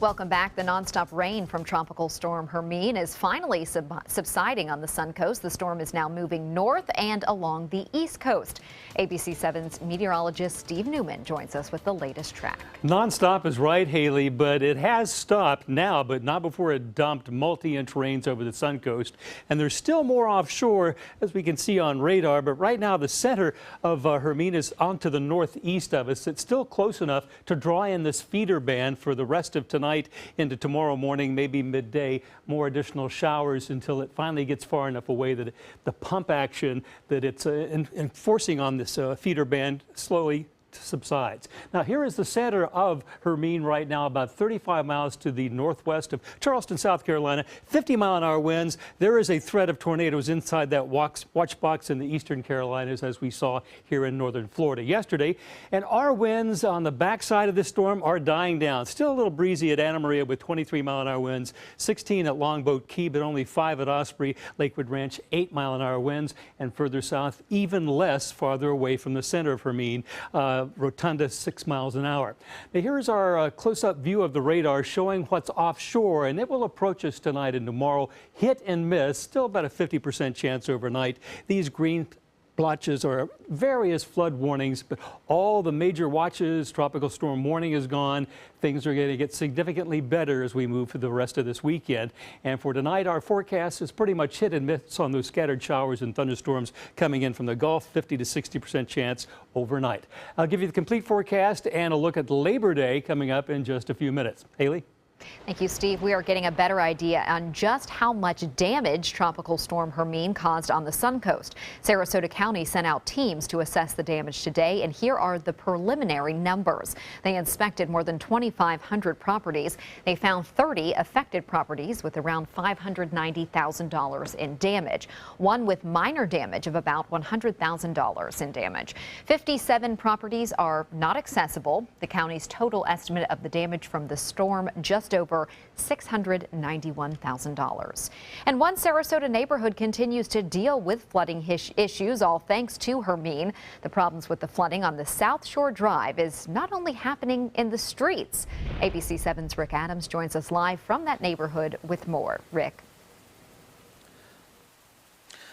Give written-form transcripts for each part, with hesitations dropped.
Welcome back. The nonstop rain from Tropical Storm Hermine is finally subsiding on the Suncoast. The storm is now moving north and along the East Coast. ABC 7's meteorologist Steve Newman joins us with the latest track. Nonstop is right, Haley, but it has stopped now, but not before it dumped multi-inch rains over the Suncoast. And there's still more offshore, as we can see on radar. But right now, the center of Hermine is onto the northeast of us. It's still close enough to draw in this feeder band for the rest of tonight into tomorrow morning, maybe midday. More additional showers until it finally gets far enough away that the pump action that it's enforcing on this feeder band slowly subsides. Now, here is the center of Hermine right now, about 35 miles to the northwest of Charleston, South Carolina, 50-mile-an-hour winds. There is a threat of tornadoes inside that watch box in the eastern Carolinas, as we saw here in northern Florida yesterday. And our winds on the backside of this storm are dying down. Still a little breezy at Anna Maria with 23-mile-an-hour winds, 16 at Longboat Key, but only 5 at Osprey, Lakewood Ranch, 8-mile-an-hour winds, and further south, even less farther away from the center of Hermine. Rotunda 6 miles an hour. Now, here's our close-up view of the radar showing what's offshore, and it will approach us tonight and tomorrow. Hit and miss, still about a 50% chance overnight. These green blotches are various flood warnings, but all the major watches, tropical storm warning is gone. Things are going to get significantly better as we move through the rest of this weekend. And for tonight, our forecast is pretty much hit and miss on those scattered showers and thunderstorms coming in from the Gulf, 50 to 60% chance overnight. I'll give you the complete forecast and a look at Labor Day coming up in just a few minutes. Haley? Thank you, Steve. We are getting a better idea on just how much damage Tropical Storm Hermine caused on the Suncoast. Sarasota County sent out teams to assess the damage today, and here are the preliminary numbers. They inspected more than 2,500 properties. They found 30 affected properties with around $590,000 in damage, one with minor damage of about $100,000 in damage. 57 properties are not accessible. The county's total estimate of the damage from the storm just over $691,000. And one Sarasota neighborhood continues to deal with flooding issues, all thanks to Hermine. The problems with the flooding on the South Shore Drive is not only happening in the streets. ABC 7's Rick Adams joins us live from that neighborhood with more. Rick.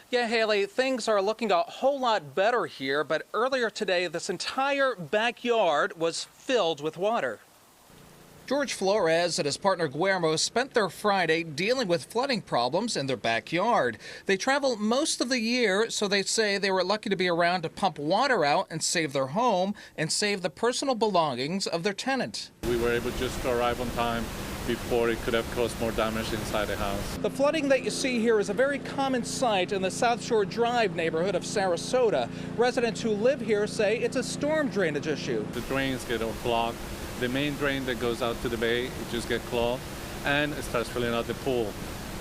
Yeah, Haley, things are looking a whole lot better here, but earlier today, this entire backyard was filled with water. George Flores and his partner Guillermo spent their Friday dealing with flooding problems in their backyard. They travel most of the year, so they say they were lucky to be around to pump water out and save their home and save the personal belongings of their tenant. We were able just to arrive on time before it could have caused more damage inside the house. The flooding that you see here is a very common sight in the South Shore Drive neighborhood of Sarasota. Residents who live here say it's a storm drainage issue. The drains get clogged. The main drain that goes out to the bay, it just gets clogged, and it starts filling out the pool.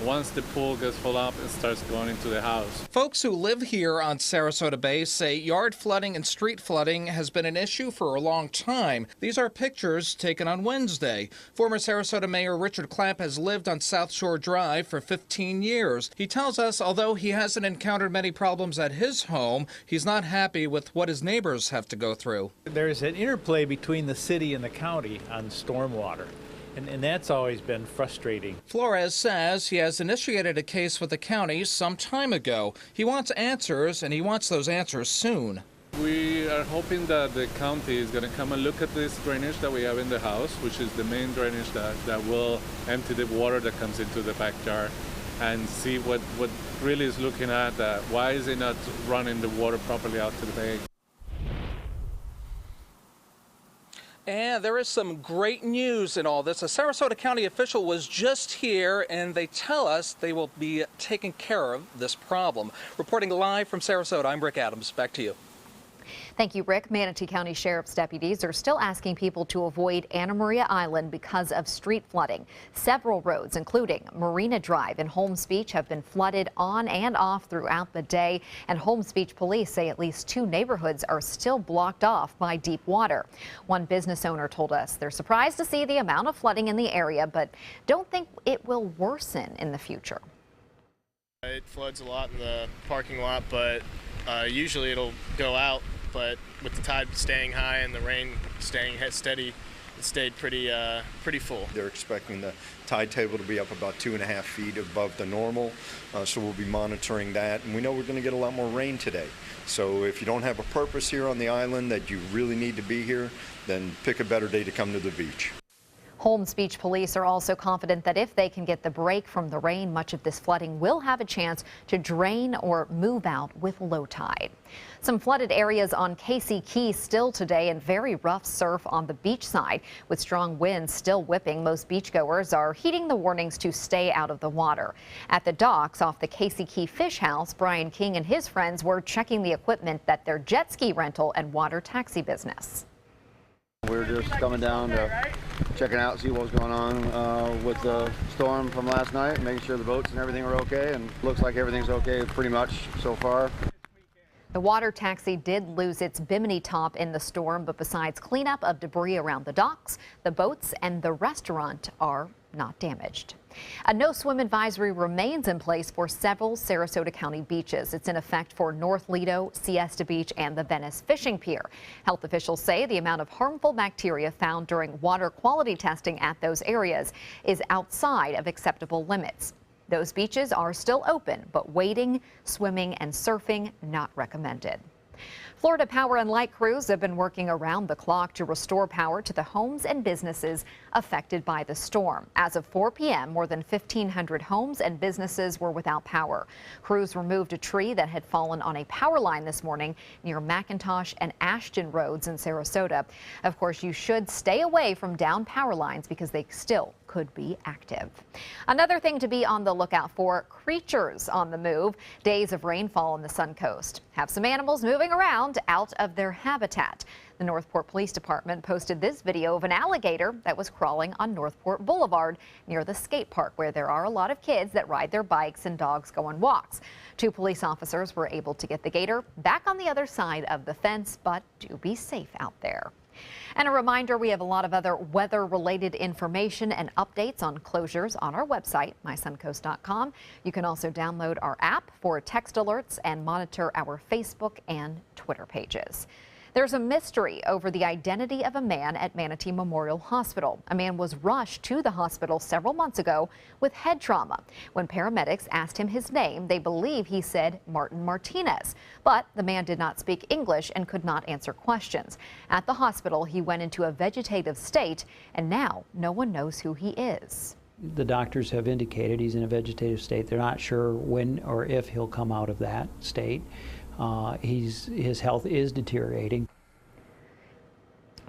Once the pool gets full up, it starts going into the house. Folks who live here on Sarasota Bay say yard flooding and street flooding has been an issue for a long time. These are pictures taken on Wednesday. Former Sarasota Mayor Richard Clapp has lived on South Shore Drive for 15 years. He tells us although he hasn't encountered many problems at his home, he's not happy with what his neighbors have to go through. There's an interplay between the city and the county on stormwater. And that's always been frustrating. Flores says he has initiated a case with the county some time ago. He wants answers, and he wants those answers soon. We are hoping that the county is going to come and look at this drainage that we have in the house, which is the main drainage that will empty the water that comes into the backyard, and see what really is looking at. Why is it not running the water properly out to the bay? And there is some great news in all this. A Sarasota County official was just here, and they tell us they will be taking care of this problem. Reporting live from Sarasota, I'm Rick Adams. Back to you. Thank you, Rick. Manatee County Sheriff's deputies are still asking people to avoid Anna Maria Island because of street flooding. Several roads, including Marina Drive and Holmes Beach, have been flooded on and off throughout the day. And Holmes Beach police say at least 2 neighborhoods are still blocked off by deep water. One business owner told us they're surprised to see the amount of flooding in the area, but don't think it will worsen in the future. It floods a lot in the parking lot, but usually it'll go out. But with the tide staying high and the rain staying steady, it stayed pretty full. They're expecting the tide table to be up about 2.5 feet above the normal, so we'll be monitoring that. And we know we're going to get a lot more rain today. So if you don't have a purpose here on the island that you really need to be here, then pick a better day to come to the beach. Holmes Beach police are also confident that if they can get the break from the rain, much of this flooding will have a chance to drain or move out with low tide. Some flooded areas on Casey Key still today, and very rough surf on the beach side. With strong winds still whipping, most beachgoers are heeding the warnings to stay out of the water. At the docks off the Casey Key Fish House, Brian King and his friends were checking the equipment at their jet ski rental and water taxi business. We're just coming down to checking out, see what was going on with the storm from last night, making sure the boats and everything are okay, and looks like everything's okay pretty much so far. The water taxi did lose its bimini top in the storm, but besides cleanup of debris around the docks, the boats and the restaurant are not damaged. A no swim advisory remains in place for several Sarasota County beaches. It's in effect for North Lido, Siesta Beach, and the Venice Fishing Pier. Health officials say the amount of harmful bacteria found during water quality testing at those areas is outside of acceptable limits. Those beaches are still open, but wading, swimming, and surfing not recommended. Florida Power and Light crews have been working around the clock to restore power to the homes and businesses affected by the storm. As of 4 p.m., more than 1,500 homes and businesses were without power. Crews removed a tree that had fallen on a power line this morning near McIntosh and Ashton Roads in Sarasota. Of course, you should stay away from down power lines because they still could be active. Another thing to be on the lookout for: creatures on the move. Days of rainfall on the Suncoast have some animals moving around out of their habitat. The Northport Police Department posted this video of an alligator that was crawling on Northport Boulevard near the skate park, where there are a lot of kids that ride their bikes and dogs go on walks. 2 police officers were able to get the gator back on the other side of the fence, but do be safe out there. And a reminder, we have a lot of other weather-related information and updates on closures on our website, mysuncoast.com. You can also download our app for text alerts and monitor our Facebook and Twitter pages. There's a mystery over the identity of a man at Manatee Memorial Hospital. A man was rushed to the hospital several months ago with head trauma. When paramedics asked him his name, they believe he said Martin Martinez. But the man did not speak English and could not answer questions. At the hospital, he went into a vegetative state, and now no one knows who he is. The doctors have indicated he's in a vegetative state. They're not sure when or if he'll come out of that state. His health is deteriorating.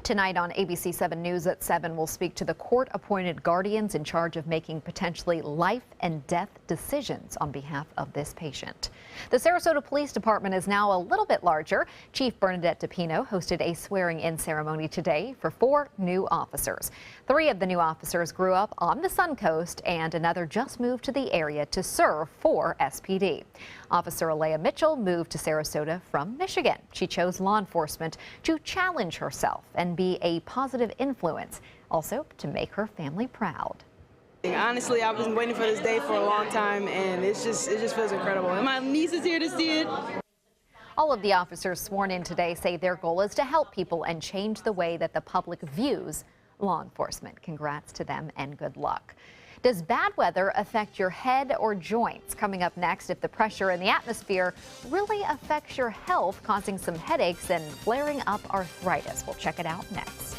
Tonight on ABC 7 News at 7, we'll speak to the court-appointed guardians in charge of making potentially life and death decisions on behalf of this patient. The Sarasota Police Department is now a little bit larger. Chief Bernadette DePino hosted a swearing-in ceremony today for 4 new officers. 3 of the new officers grew up on the Suncoast, and another just moved to the area to serve for SPD. Officer Alea Mitchell moved to Sarasota from Michigan. She chose law enforcement to challenge herself and be a positive influence, also to make her family proud. Honestly, I've been waiting for this day for a long time, and it just feels incredible. And my niece is here to see it. All of the officers sworn in today say their goal is to help people and change the way that the public views law enforcement. Congrats to them and good luck. Does bad weather affect your head or joints? Coming up next, if the pressure in the atmosphere really affects your health, causing some headaches and flaring up arthritis. We'll check it out next.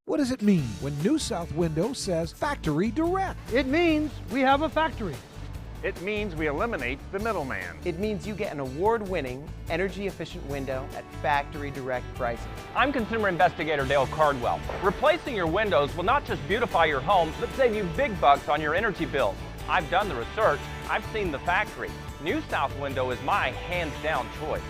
What does it mean when New South Window says Factory Direct? It means we have a factory. It means we eliminate the middleman. It means you get an award-winning, energy-efficient window at factory direct pricing. I'm consumer investigator Dale Cardwell. Replacing your windows will not just beautify your home, but save you big bucks on your energy bills. I've done the research. I've seen the factory. New South Window is my hands-down choice.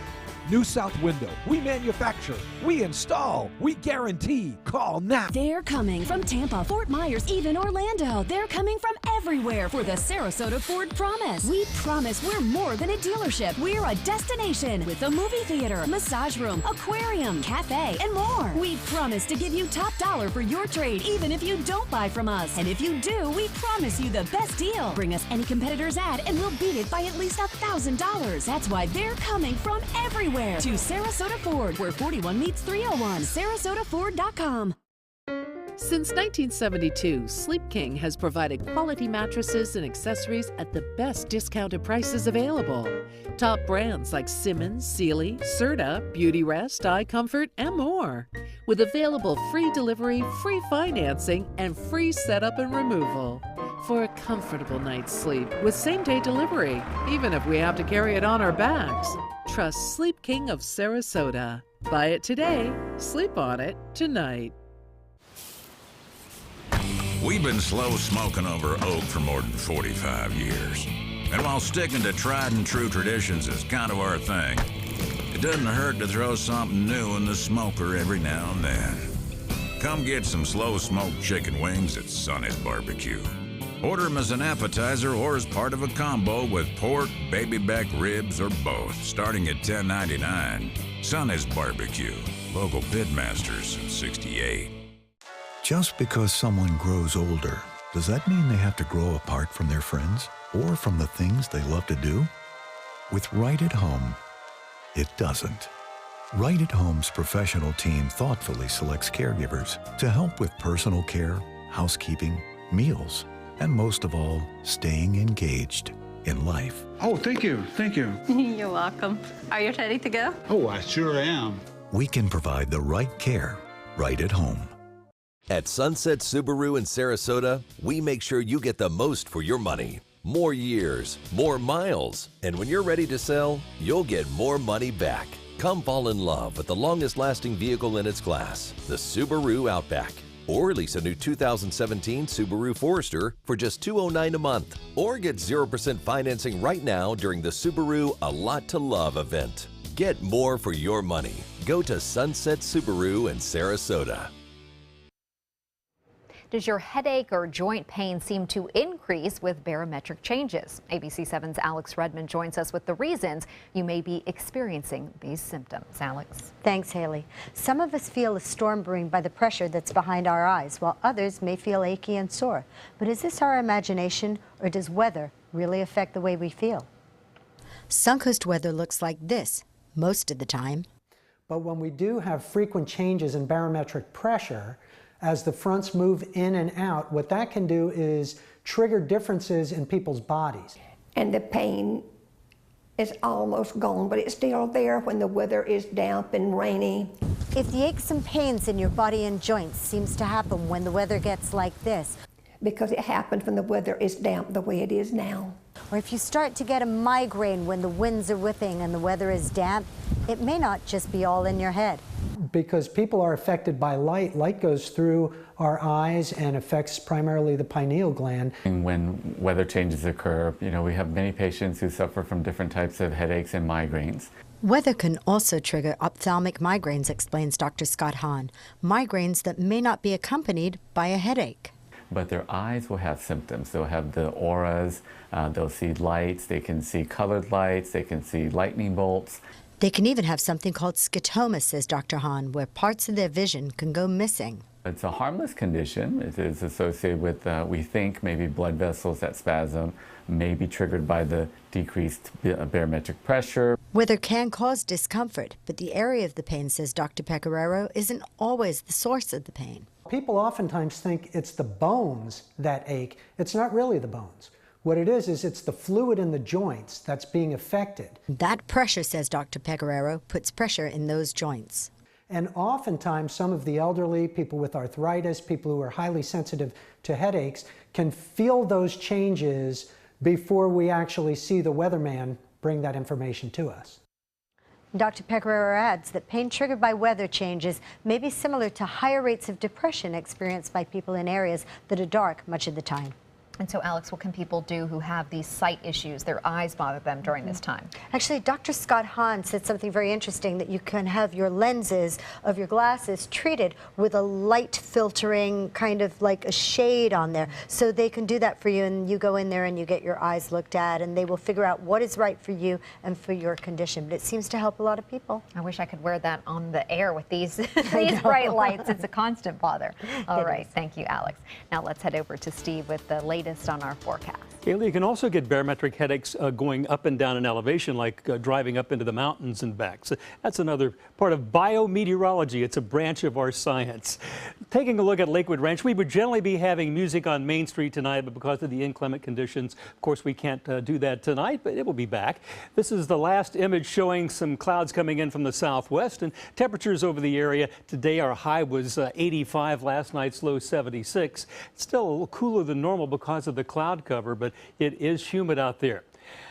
New South Window. We manufacture, we install, we guarantee. Call now. They're coming from Tampa, Fort Myers, even Orlando. They're coming from everywhere for the Sarasota Ford Promise. We promise we're more than a dealership. We're a destination with a movie theater, massage room, aquarium, cafe, and more. We promise to give you top dollar for your trade, even if you don't buy from us. And if you do, we promise you the best deal. Bring us any competitor's ad and we'll beat it by at least $1,000. That's why they're coming from everywhere to Sarasota Ford, where 41 meets 301. SarasotaFord.com. Since 1972, Sleep King has provided quality mattresses and accessories at the best discounted prices available. Top brands like Simmons, Sealy, Serta, Beautyrest, iComfort, and more. With available free delivery, free financing, and free setup and removal. For a comfortable night's sleep with same-day delivery, even if we have to carry it on our backs. Trust Sleep King of Sarasota. Buy it today, sleep on it tonight. We've been slow smoking over oak for more than 45 years. And while sticking to tried and true traditions is kind of our thing, it doesn't hurt to throw something new in the smoker every now and then. Come get some slow smoked chicken wings at Sonny's Barbecue. Order them as an appetizer or as part of a combo with pork, baby back ribs, or both, starting at $10.99. Sonny's Barbecue, local pitmasters since '68. Just because someone grows older, does that mean they have to grow apart from their friends or from the things they love to do? With Right at Home, it doesn't. Right at Home's professional team thoughtfully selects caregivers to help with personal care, housekeeping, meals, and most of all, staying engaged in life. Oh, thank you. Thank you. You're welcome. Are you ready to go? Oh, I sure am. We can provide the right care right at home. At Sunset Subaru in Sarasota, we make sure you get the most for your money. More years, more miles, and when you're ready to sell, you'll get more money back. Come fall in love with the longest-lasting vehicle in its class, the Subaru Outback. Or lease a new 2017 Subaru Forester for just $209 a month. Or get 0% financing right now during the Subaru A Lot to Love event. Get more for your money. Go to Sunset Subaru in Sarasota. Does your headache or joint pain seem to increase with barometric changes? ABC 7's Alex Redmond joins us with the reasons you may be experiencing these symptoms. Alex. Thanks, Haley. Some of us feel a storm brewing by the pressure that's behind our eyes, while others may feel achy and sore. But is this our imagination, or does weather really affect the way we feel? Suncoast weather looks like this most of the time. But when we do have frequent changes in barometric pressure, as the fronts move in and out, what that can do is trigger differences in people's bodies. And the pain is almost gone, but it's still there when the weather is damp and rainy. If the aches and pains in your body and joints seems to happen when the weather gets like this, because it happens when the weather is damp the way it is now. Or if you start to get a migraine when the winds are whipping and the weather is damp, it may not just be all in your head. Because people are affected by light. Light goes through our eyes and affects primarily the pineal gland. And when weather changes occur, we have many patients who suffer from different types of headaches and migraines. Weather can also trigger ophthalmic migraines, explains Dr. Scott Hahn. Migraines that may not be accompanied by a headache. But their eyes will have symptoms. They'll have the auras, they'll see lights, they can see colored lights, they can see lightning bolts. They can even have something called scotoma, says Dr. Hahn, where parts of their vision can go missing. It's a harmless condition. It is associated with, we think, maybe blood vessels that spasm, may be triggered by the decreased barometric pressure. Weather can cause discomfort, but the area of the pain, says Dr. Pecoraro, isn't always the source of the pain. People oftentimes think it's the bones that ache. It's not really the bones. What it is it's the fluid in the joints that's being affected. That pressure, says Dr. Pecoraro, puts pressure in those joints. And oftentimes some of the elderly, people with arthritis, people who are highly sensitive to headaches, can feel those changes before we actually see the weatherman bring that information to us. Dr. Pecoraro adds that pain triggered by weather changes may be similar to higher rates of depression experienced by people in areas that are dark much of the time. And so, Alex, what can people do who have these sight issues, their eyes bother them during this time? Actually, Dr. Scott Hahn said something very interesting, that you can have your lenses of your glasses treated with a light filtering, kind of like a shade on there. So they can do that for you, and you go in there and you get your eyes looked at, and they will figure out what is right for you and for your condition. But it seems to help a lot of people. I wish I could wear that on the air with these, these bright lights. It's a constant bother. All right, thank you, Alex. Now let's head over to Steve with the latest on our forecast. Kaylee, you can also get barometric headaches going up and down in elevation, like driving up into the mountains and back. So that's another part of biometeorology. It's a branch of our science. Taking a look at Lakewood Ranch, we would generally be having music on Main Street tonight, but because of the inclement conditions, of course, we can't do that tonight, but it will be back. This is the last image showing some clouds coming in from the southwest, and temperatures over the area today, our high was 85, last night's low 76. It's still a little cooler than normal because of the cloud cover, but it is humid out there.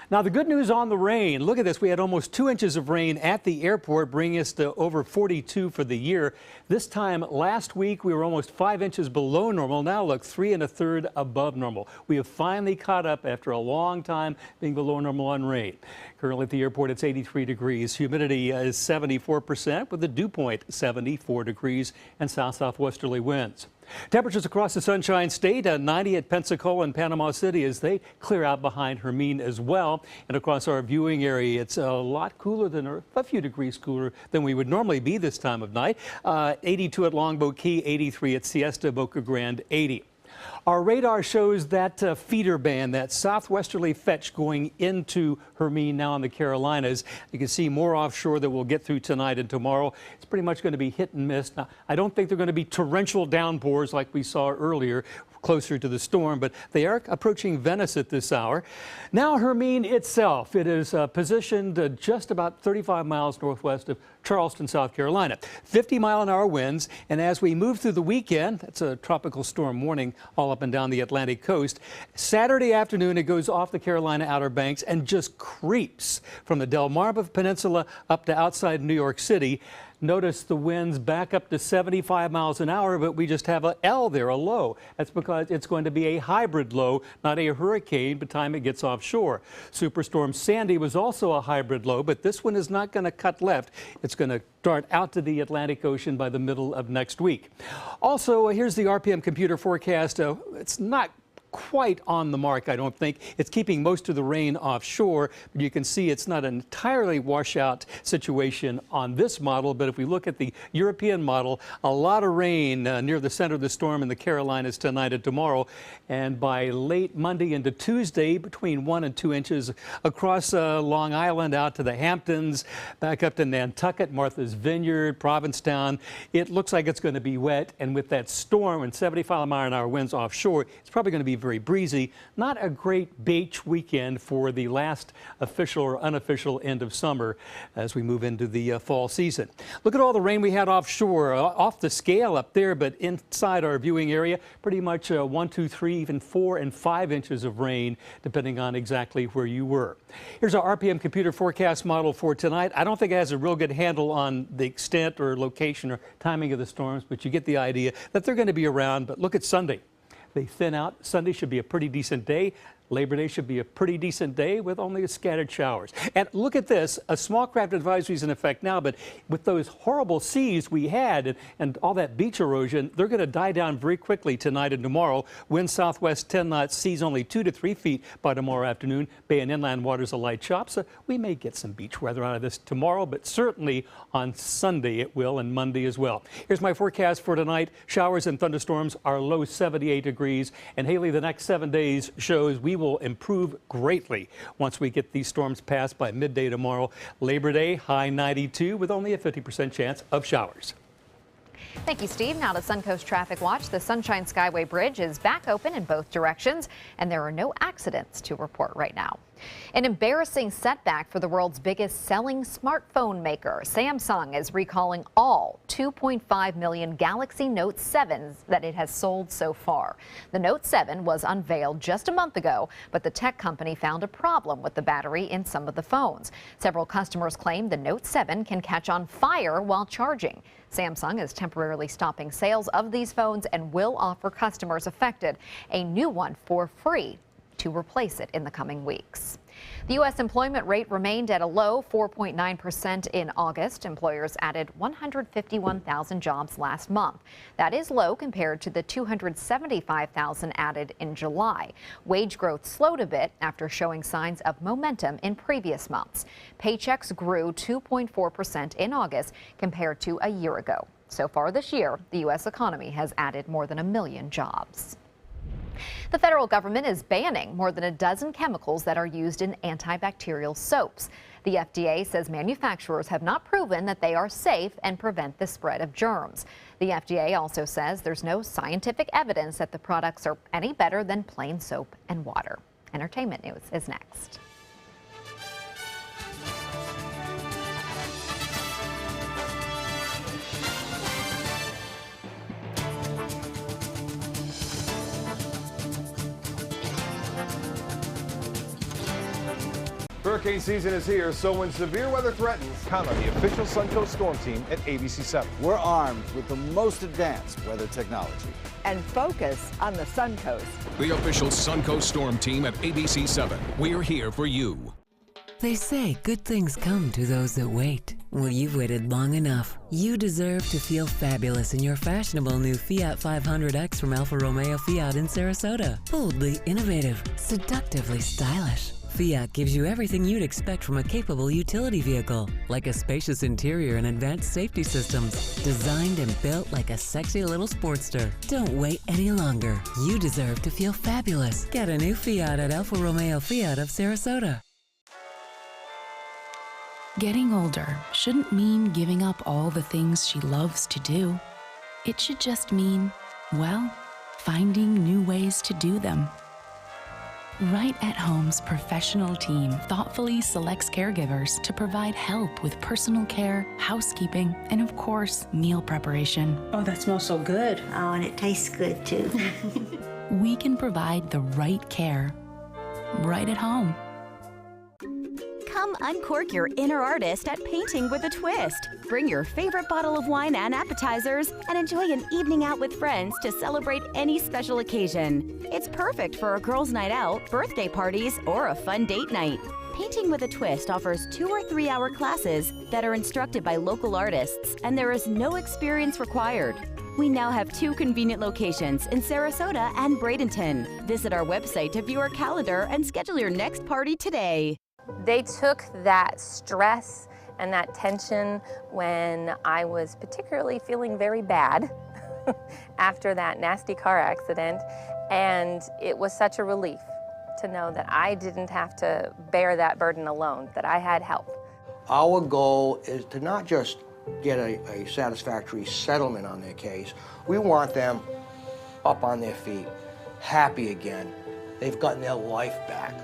Now, the good news on the rain, look at this. We had almost 2 inches of rain at the airport, bringing us to over 42 for the year. This time last week, we were almost 5 inches below normal. Now, look, 3 1/3 above normal. We have finally caught up after a long time being below normal on rain. Currently at the airport, it's 83 degrees. Humidity is 74% with the dew point 74 degrees and south-southwesterly winds. Temperatures across the Sunshine State, 90 at Pensacola and Panama City as they clear out behind Hermine as well. And across our viewing area, it's a lot cooler than, or a few degrees cooler than we would normally be this time of night. 82 at Longboat Key, 83 at Siesta, Boca Grande, 80. Our radar shows that feeder band, that southwesterly fetch going into Hermine now in the Carolinas. You can see more offshore that we'll get through tonight and tomorrow. It's pretty much going to be hit and miss. Now, I don't think they're going to be torrential downpours like we saw earlier, closer to the storm, but they are approaching Venice at this hour. Now Hermine itself, it is positioned just about 35 miles northwest of Charleston, South Carolina. 50-mile-an-hour winds, and as we move through the weekend, that's a tropical storm warning all up and down the Atlantic coast. Saturday afternoon, it goes off the Carolina Outer Banks and just creeps from the Delmarva Peninsula up to outside New York City. Notice the winds back up to 75 miles an hour, but we just have a L there, a low. That's because it's going to be a hybrid low, not a hurricane by the time it gets offshore. Superstorm Sandy was also a hybrid low, but this one is not going to cut left. It's going to dart out to the Atlantic Ocean by the middle of next week. Also, here's the RPM computer forecast. It's not quite on the mark, I don't think. It's keeping most of the rain offshore, but you can see it's not an entirely washout situation on this model. But if we look at the European model, a lot of rain near the center of the storm in the Carolinas tonight and tomorrow. And by late Monday into Tuesday, between 1 and 2 inches across Long Island out to the Hamptons, back up to Nantucket, Martha's Vineyard, Provincetown. It looks like it's going to be wet. And with that storm and 75-mile-an-hour winds offshore, it's probably going to be very breezy. Not a great beach weekend for the last official or unofficial end of summer as we move into the fall season. Look at all the rain we had offshore, off the scale up there, but inside our viewing area, pretty much 1, 2, 3, even 4 and 5 inches of rain, depending on exactly where you were. Here's our RPM computer forecast model for tonight. I don't think it has a real good handle on the extent or location or timing of the storms, but you get the idea that they're going to be around. But look at Sunday. They thin out. Sunday should be a pretty decent day. Labor Day should be a pretty decent day with only scattered showers. And look at this, a small craft advisory is in effect now, but with those horrible seas we had and all that beach erosion, they're going to die down very quickly tonight and tomorrow. Wind southwest 10 knots, seas only 2 to 3 feet by tomorrow afternoon. Bay and inland waters a light chop, so we may get some beach weather out of this tomorrow, but certainly on Sunday it will, and Monday as well. Here's my forecast for tonight. Showers and thunderstorms are low 78 degrees, and Haley, the next 7 days shows we will improve greatly once we get these storms past by midday tomorrow. Labor Day, high 92 with only a 50% chance of showers. Thank you, Steve. Now to Suncoast Traffic Watch. The Sunshine Skyway Bridge is back open in both directions, and there are no accidents to report right now. An embarrassing setback for the world's biggest selling smartphone maker. Samsung is recalling all 2.5 million Galaxy Note 7s that it has sold so far. The Note 7 was unveiled just a month ago, but the tech company found a problem with the battery in some of the phones. Several customers claim the Note 7 can catch on fire while charging. Samsung is temporarily stopping sales of these phones and will offer customers affected a new one for free to replace it in the coming weeks. The U.S. employment rate remained at a low 4.9% in August. Employers added 151,000 jobs last month. That is low compared to the 275,000 added in July. Wage growth slowed a bit after showing signs of momentum in previous months. Paychecks grew 2.4% in August compared to a year ago. So far this year, the U.S. economy has added more than 1 million jobs. The federal government is banning more than a dozen chemicals that are used in antibacterial soaps. The FDA says manufacturers have not proven that they are safe and prevent the spread of germs. The FDA also says there's no scientific evidence that the products are any better than plain soap and water. Entertainment news is next. Hurricane season is here, so when severe weather threatens, count on the official Suncoast Storm Team at ABC7. We're armed with the most advanced weather technology. And focus on the Suncoast. The official Suncoast Storm Team at ABC7. We're here for you. They say good things come to those that wait. Well, you've waited long enough. You deserve to feel fabulous in your fashionable new Fiat 500X from Alfa Romeo Fiat in Sarasota. Boldly innovative, seductively stylish. Fiat gives you everything you'd expect from a capable utility vehicle, like a spacious interior and advanced safety systems, designed and built like a sexy little Sportster. Don't wait any longer. You deserve to feel fabulous. Get a new Fiat at Alfa Romeo Fiat of Sarasota. Getting older shouldn't mean giving up all the things she loves to do. It should just mean, well, finding new ways to do them. Right at Home's professional team thoughtfully selects caregivers to provide help with personal care, housekeeping, and of course, meal preparation. Oh, that smells so good. Oh, and it tastes good too. We can provide the right care right at home. Come uncork your inner artist at Painting with a Twist. Bring your favorite bottle of wine and appetizers and enjoy an evening out with friends to celebrate any special occasion. It's perfect for a girls' night out, birthday parties, or a fun date night. Painting with a Twist offers 2 or 3 hour classes that are instructed by local artists, and there is no experience required. We now have 2 convenient locations in Sarasota and Bradenton. Visit our website to view our calendar and schedule your next party today. They took that stress and that tension when I was particularly feeling very bad after that nasty car accident, and it was such a relief to know that I didn't have to bear that burden alone, that I had help. Our goal is to not just get a satisfactory settlement on their case. We want them up on their feet, happy again. They've gotten their life back.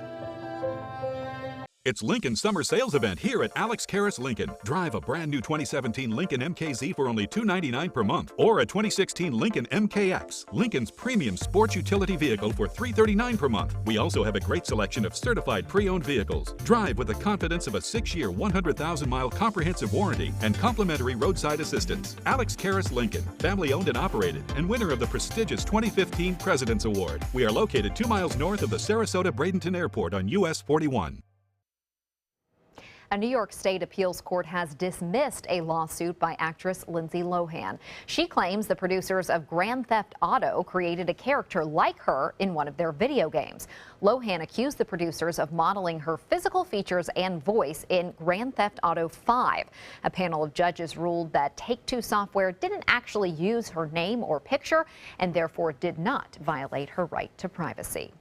It's Lincoln's summer sales event here at Alex Karras Lincoln. Drive a brand new 2017 Lincoln MKZ for only $299 per month, or a 2016 Lincoln MKX, Lincoln's premium sports utility vehicle, for $339 per month. We also have a great selection of certified pre-owned vehicles. Drive with the confidence of a 6-year, 100,000-mile comprehensive warranty and complimentary roadside assistance. Alex Karras Lincoln, family owned and operated, and winner of the prestigious 2015 President's Award. We are located 2 miles north of the Sarasota-Bradenton Airport on US 41. A New York State appeals court has dismissed a lawsuit by actress Lindsay Lohan. She claims the producers of Grand Theft Auto created a character like her in one of their video games. Lohan accused the producers of modeling her physical features and voice in Grand Theft Auto 5. A panel of judges ruled that Take-Two software didn't actually use her name or picture and therefore did not violate her right to privacy.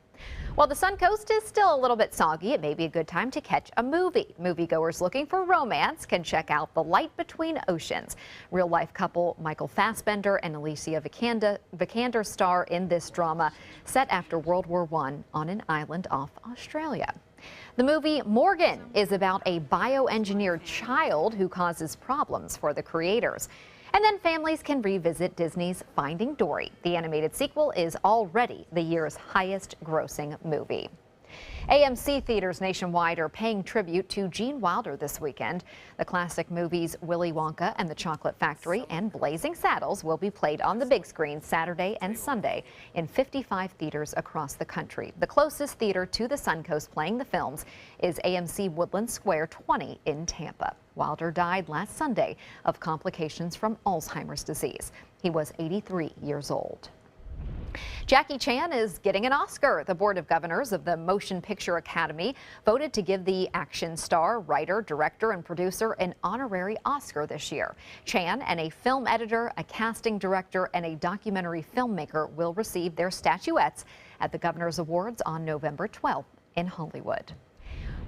While the Suncoast is still a little bit soggy, it may be a good time to catch a movie. Moviegoers looking for romance can check out The Light Between Oceans. Real-life couple Michael Fassbender and Alicia Vikander star in this drama set after World War I on an island off Australia. The movie Morgan is about a bioengineered child who causes problems for the creators. And then families can revisit Disney's Finding Dory. The animated sequel is already the year's highest grossing movie. AMC theaters nationwide are paying tribute to Gene Wilder this weekend. The classic movies Willy Wonka and the Chocolate Factory and Blazing Saddles will be played on the big screen Saturday and Sunday in 55 theaters across the country. The closest theater to the Suncoast playing the films is AMC Woodland Square 20 in Tampa. Wilder died last Sunday of complications from Alzheimer's disease. He was 83 years old. Jackie Chan is getting an Oscar. The Board of Governors of the Motion Picture Academy voted to give the action star, writer, director, and producer an honorary Oscar this year. Chan and a film editor, a casting director, and a documentary filmmaker will receive their statuettes at the Governor's Awards on November 12th in Hollywood.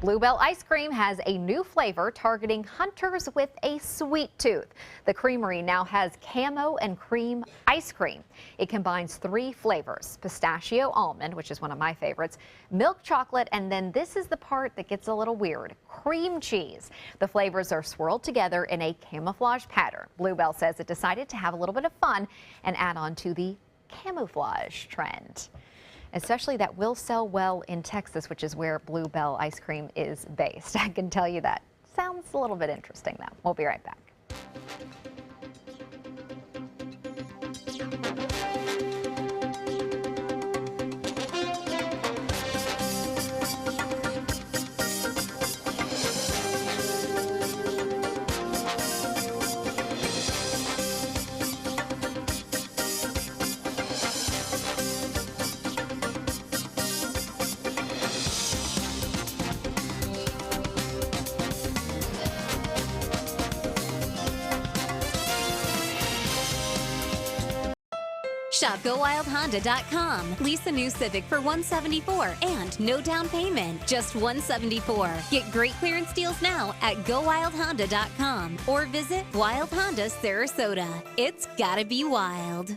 Bluebell ice cream has a new flavor targeting hunters with a sweet tooth. The creamery now has camo and cream ice cream. It combines 3 flavors: pistachio almond, which is one of my favorites, milk chocolate, and then this is the part that gets a little weird, cream cheese. The flavors are swirled together in a camouflage pattern. Bluebell says it decided to have a little bit of fun and add on to the camouflage trend. Especially that will sell well in Texas, which is where Bluebell ice cream is based. I can tell you that. Sounds a little bit interesting, though. We'll be right back. Shop GoWildHonda.com. Lease a new Civic for $174 and no down payment, just $174. Get great clearance deals now at GoWildHonda.com or visit Wild Honda Sarasota. It's gotta be wild.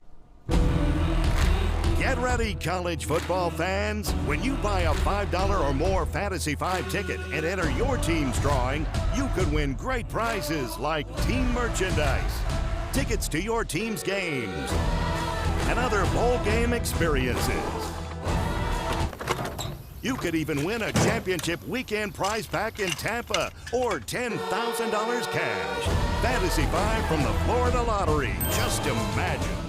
Get ready, college football fans. When you buy a $5 or more Fantasy 5 ticket and enter your team's drawing, you could win great prizes like team merchandise, tickets to your team's games, and other bowl game experiences. You could even win a championship weekend prize pack in Tampa or $10,000 cash. Fantasy 5 from the Florida Lottery. Just imagine.